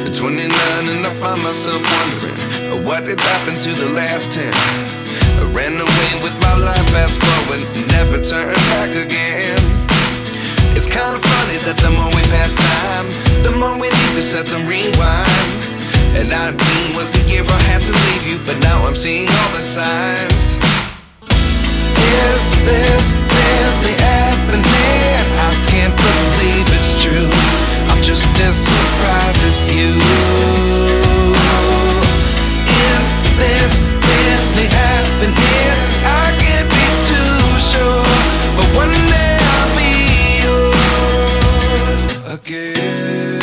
At 29 and I find myself wondering what did happen to the last 10. I ran away with my life, fast forward, never turn back again. It's kind of funny that the more we pass time, the more we need to set them rewind. And 19 was the year I had to leave you, but now I'm seeing all the signs. Is this really happening? I can't believe it's true. I'm just as surprised as you. Is this really happening? I can't be too sure, but one day I'll be yours again.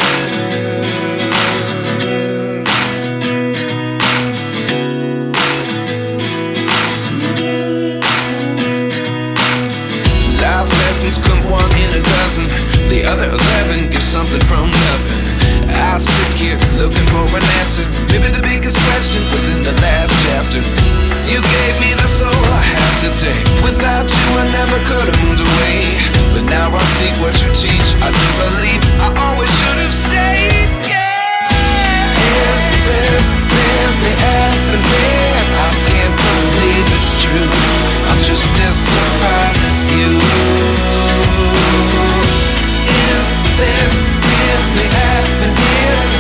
Life lessons come one in a dozen. The other 11 give something from nothing. I sit here looking for an answer. Maybe the biggest question was in the last chapter. You gave me the soul I have today. Without you I never could have moved away. But now I see what you teach. I do believe I always should have stayed. Yeah. Is this really happening? I can't believe it's true. I'm just as surprised as you. Is this really happening?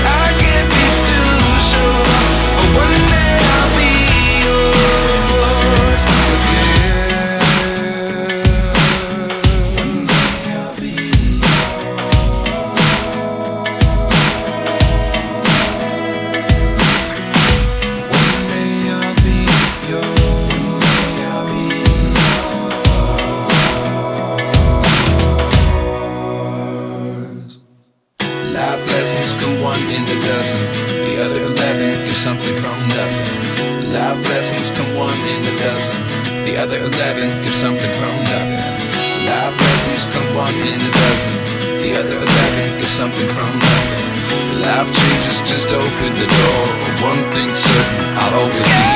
I can't be too sure, but one day I'll be yours again. One day I'll be yours. One day I'll be yours. One day I'll be yours. Life lessons come one in a dozen. The other 11 give something from nothing. Life lessons come one in a dozen. The other 11 give something from nothing. Life lessons come one in a dozen. The other 11 give something from nothing. Life changes just open the door. One thing's certain, I'll always be